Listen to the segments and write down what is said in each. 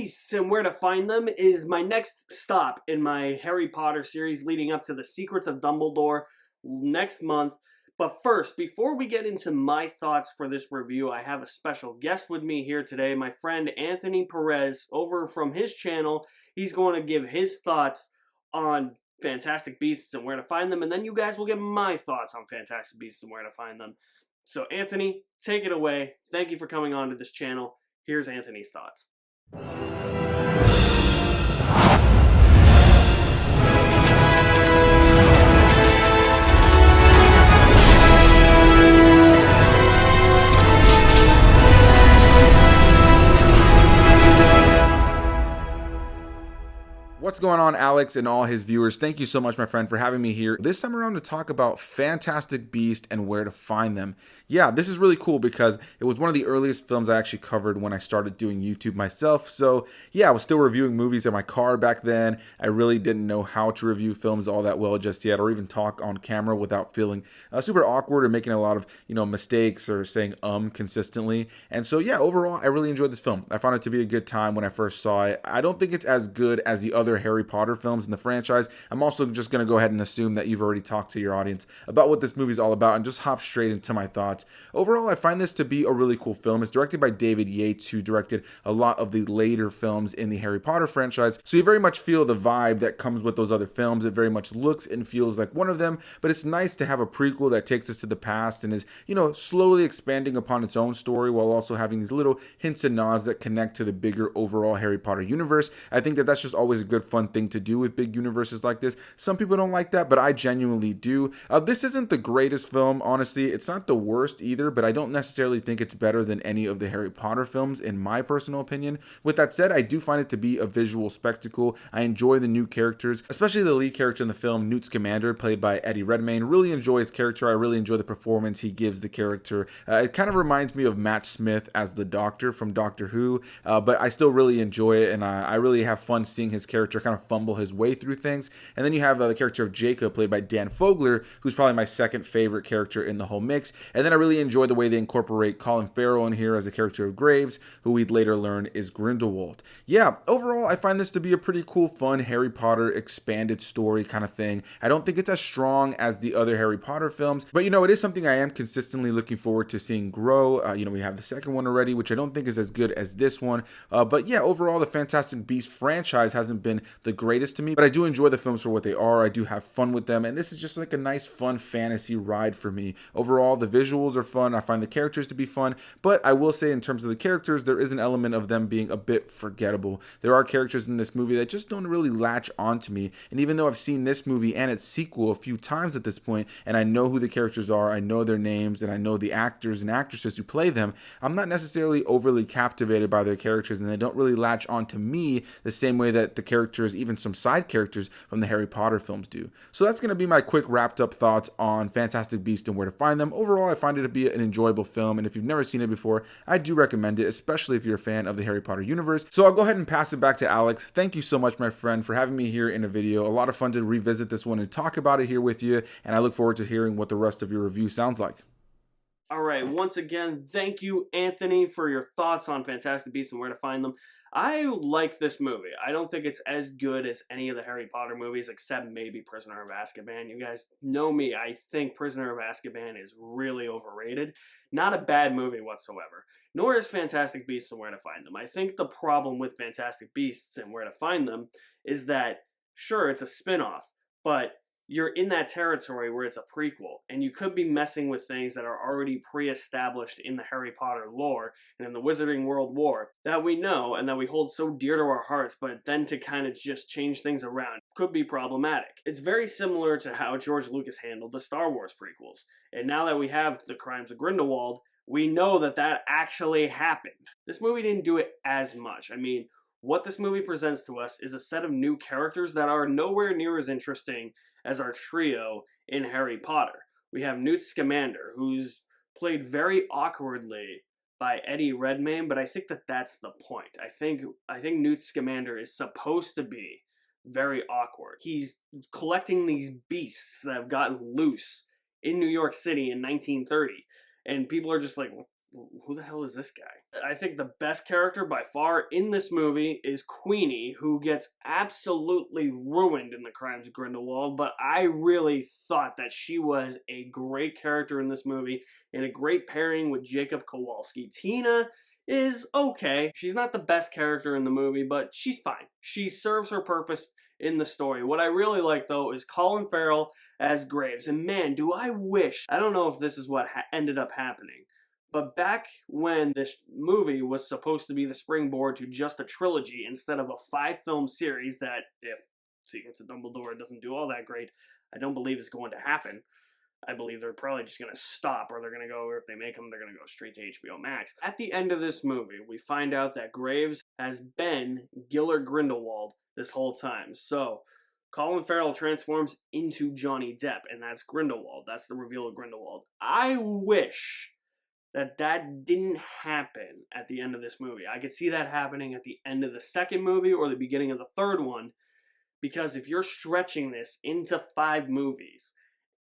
Beasts and Where to Find Them is my next stop in my Harry Potter series leading up to the Secrets of Dumbledore next month. But first, before we get into my thoughts for this review, I have a special guest with me here today, my friend Anthony Perez, over from his channel. He's going to give his thoughts on Fantastic Beasts and Where to Find Them, and then you guys will get my thoughts on Fantastic Beasts and Where to Find Them. So Anthony, take it away. Thank you for coming on to this channel. Here's Anthony's thoughts. What's going on, Alex and all his viewers? Thank you so much, my friend, for having me here this time around to talk about Fantastic Beasts and Where to Find Them. Yeah, this is really cool because it was one of the earliest films I actually covered when I started doing YouTube myself. So yeah, I was still reviewing movies in my car back then. I really didn't know how to review films all that well just yet, or even talk on camera without feeling super awkward or making a lot of mistakes or saying consistently. And so yeah, overall, I really enjoyed this film. I found it to be a good time when I first saw it. I don't think it's as good as the other Harry Potter films in the franchise. I'm also just going to go ahead and assume that you've already talked to your audience about what this movie is all about and just hop straight into my thoughts. Overall, I find this to be a really cool film. It's directed by David Yates, who directed a lot of the later films in the Harry Potter franchise. So you very much feel the vibe that comes with those other films. It very much looks and feels like one of them, but it's nice to have a prequel that takes us to the past and is, slowly expanding upon its own story while also having these little hints and nods that connect to the bigger overall Harry Potter universe. I think that that's just always a good fun thing to do with big universes like this. Some people don't like that, but I genuinely do. This isn't the greatest film, honestly. It's not the worst either, but I don't necessarily think it's better than any of the Harry Potter films, in my personal opinion. With that said, I do find it to be a visual spectacle. I enjoy the new characters, especially the lead character in the film, Newt Scamander, played by Eddie Redmayne. Really enjoy his character. I really enjoy the performance he gives the character. It kind of reminds me of Matt Smith as the Doctor from Doctor Who, but I still really enjoy it, and I really have fun seeing his character kind of fumble his way through things. And then you have the character of Jacob, played by Dan Fogler, who's probably my second favorite character in the whole mix. And then I really enjoy the way they incorporate Colin Farrell in here as the character of Graves, who we'd later learn is Grindelwald. Yeah, overall, I find this to be a pretty cool, fun Harry Potter expanded story kind of thing. I don't think it's as strong as the other Harry Potter films, but it is something I am consistently looking forward to seeing grow. We have the second one already, which I don't think is as good as this one. But yeah, overall, the Fantastic Beasts franchise hasn't been the greatest to me, but I do enjoy the films for what they are. I do have fun with them, and this is just like a nice, fun fantasy ride for me. Overall, the visuals are fun. I find the characters to be fun, but I will say in terms of the characters, there is an element of them being a bit forgettable. There are characters in this movie that just don't really latch onto me, and even though I've seen this movie and its sequel a few times at this point, and I know who the characters are, I know their names, and I know the actors and actresses who play them, I'm not necessarily overly captivated by their characters, and they don't really latch onto me the same way that the characters, even some side characters from the Harry Potter films do. So that's going to be my quick wrapped up thoughts on Fantastic Beasts and Where to Find Them. Overall, I find it to be an enjoyable film, and if you've never seen it before, I do recommend it, especially if you're a fan of the Harry Potter universe. So I'll go ahead and pass it back to Alex. Thank you so much, my friend, for having me here in a video. A lot of fun to revisit this one and talk about it here with you, and I look forward to hearing what the rest of your review sounds like. All right, once again, thank you, Anthony, for your thoughts on Fantastic Beasts and Where to Find Them. I like this movie. I don't think it's as good as any of the Harry Potter movies, except maybe Prisoner of Azkaban. You guys know me. I think Prisoner of Azkaban is really overrated. Not a bad movie whatsoever. Nor is Fantastic Beasts and Where to Find Them. I think the problem with Fantastic Beasts and Where to Find Them is that, sure, it's a spin-off, but you're in that territory where it's a prequel, and you could be messing with things that are already pre-established in the Harry Potter lore and in the Wizarding World War that we know and that we hold so dear to our hearts, but then to kind of just change things around could be problematic. It's very similar to how George Lucas handled the Star Wars prequels, and now that we have the Crimes of Grindelwald, we know that that actually happened. This movie didn't do it as much. I mean, what this movie presents to us is a set of new characters that are nowhere near as interesting as our trio in Harry Potter. We have Newt Scamander, who's played very awkwardly by Eddie Redmayne, but I think that that's the point. I think Newt Scamander is supposed to be very awkward. He's collecting these beasts that have gotten loose in New York City in 1930, and people are just like, who the hell is this guy? I think the best character by far in this movie is Queenie, who gets absolutely ruined in The Crimes of Grindelwald, but I really thought that she was a great character in this movie and a great pairing with Jacob Kowalski. Tina is okay. She's not the best character in the movie, but she's fine. She serves her purpose in the story. What I really like, though, is Colin Farrell as Graves. And man, do I wish, I don't know if this is what ended up happening, but back when this movie was supposed to be the springboard to just a trilogy instead of a 5-film series that, if Secrets of Dumbledore doesn't do all that great, I don't believe is going to happen. I believe they're probably just going to stop, or they're going to go, or if they make them, they're going to go straight to HBO Max. At the end of this movie, we find out that Graves has been Gellert Grindelwald this whole time. So, Colin Farrell transforms into Johnny Depp, and that's Grindelwald. That's the reveal of Grindelwald. I wish that didn't happen at the end of this movie. I could see that happening at the end of the second movie or the beginning of the third one, because if you're stretching this into 5 movies,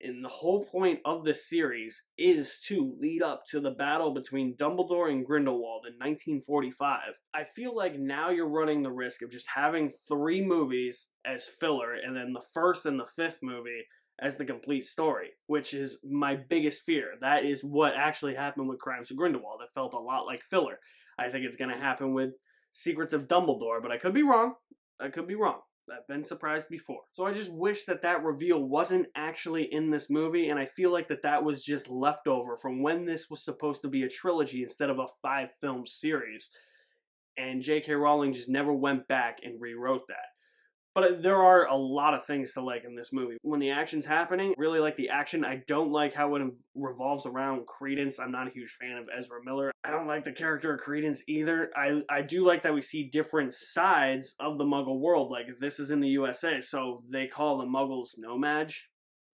and the whole point of the series is to lead up to the battle between Dumbledore and Grindelwald in 1945. I feel like now you're running the risk of just having 3 movies as filler, and then the first and the 5th movie as the complete story, which is my biggest fear. That is what actually happened with Crimes of Grindelwald. It felt a lot like filler. I think it's going to happen with Secrets of Dumbledore, but I could be wrong. I've been surprised before. So I just wish that reveal wasn't actually in this movie, and I feel like that was just leftover from when this was supposed to be a trilogy instead of a 5-film series. And J.K. Rowling just never went back and rewrote that. But there are a lot of things to like in this movie. When the action's happening, really like the action. I don't like how it revolves around Credence. I'm not a huge fan of Ezra Miller. I don't like the character of Credence either. I do like that we see different sides of the Muggle world. Like, this is in the USA, so they call the Muggles Nomad.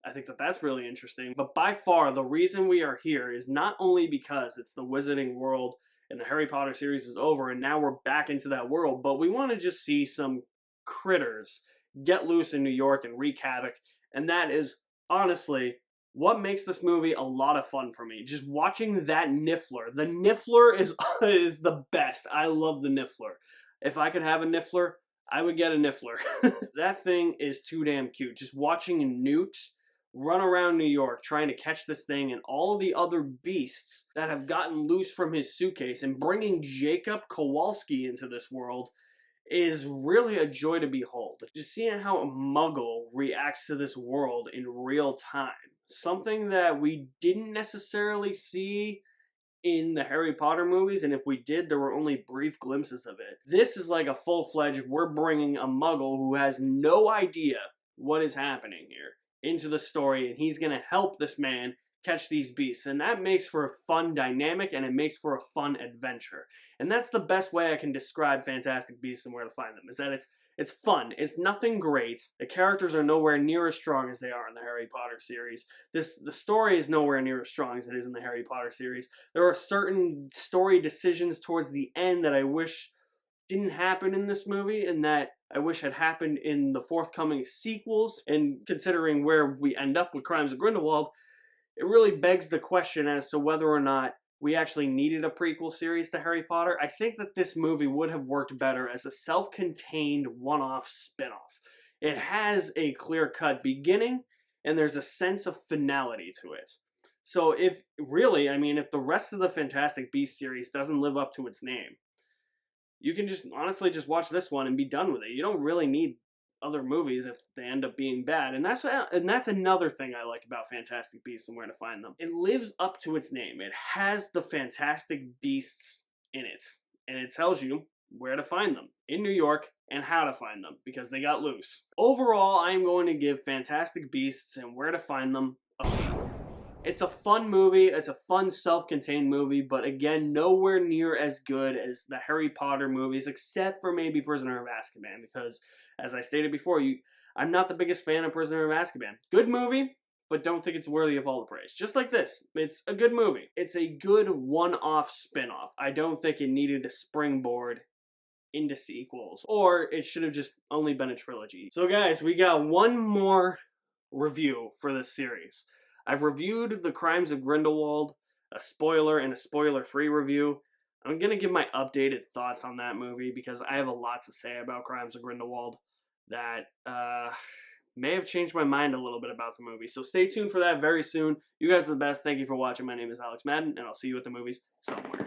I think that's really interesting. But by far, the reason we are here is not only because it's the Wizarding World and the Harry Potter series is over and now we're back into that world, but we want to just see some critters get loose in New York and wreak havoc. And that is honestly what makes this movie a lot of fun for me. Just watching that Niffler. The Niffler is the best. I love the Niffler. If I could have a Niffler, I would get a Niffler. That thing is too damn cute. Just watching Newt run around New York trying to catch this thing and all the other beasts that have gotten loose from his suitcase and bringing Jacob Kowalski into this world is really a joy to behold. Just seeing how a Muggle reacts to this world in real time. Something that we didn't necessarily see in the Harry Potter movies, and if we did, there were only brief glimpses of it. This is like a full-fledged, we're bringing a Muggle who has no idea what is happening here into the story, and he's going to help this man catch these beasts. And that makes for a fun dynamic, and it makes for a fun adventure. And that's the best way I can describe Fantastic Beasts and Where to Find Them, is that it's fun. It's nothing great. The characters are nowhere near as strong as they are in the Harry Potter series. The story is nowhere near as strong as it is in the Harry Potter series. There are certain story decisions towards the end that I wish didn't happen in this movie, and that I wish had happened in the forthcoming sequels. And considering where we end up with Crimes of Grindelwald, it really begs the question as to whether or not we actually needed a prequel series to Harry Potter. I think that this movie would have worked better as a self-contained one-off spin-off. It has a clear-cut beginning, and there's a sense of finality to it. So if the rest of the Fantastic Beasts series doesn't live up to its name, you can just honestly just watch this one and be done with it. You don't really need other movies if they end up being bad. And that's another thing I like about Fantastic Beasts and Where to Find Them. It lives up to its name. It has the Fantastic Beasts in it. And it tells you where to find them in New York and how to find them because they got loose. Overall, I'm going to give Fantastic Beasts and Where to Find Them a B. It's a fun movie, it's a fun self-contained movie, but again, nowhere near as good as the Harry Potter movies, except for maybe Prisoner of Azkaban, because, as I stated before, I'm not the biggest fan of Prisoner of Azkaban. Good movie, but don't think it's worthy of all the praise. Just like this, it's a good movie. It's a good one-off spin-off. I don't think it needed a springboard into sequels, or it should have just only been a trilogy. So guys, we got one more review for this series. I've reviewed The Crimes of Grindelwald, a spoiler and a spoiler-free review. I'm going to give my updated thoughts on that movie because I have a lot to say about Crimes of Grindelwald that may have changed my mind a little bit about the movie. So stay tuned for that very soon. You guys are the best. Thank you for watching. My name is Alex Madden, and I'll see you at the movies somewhere.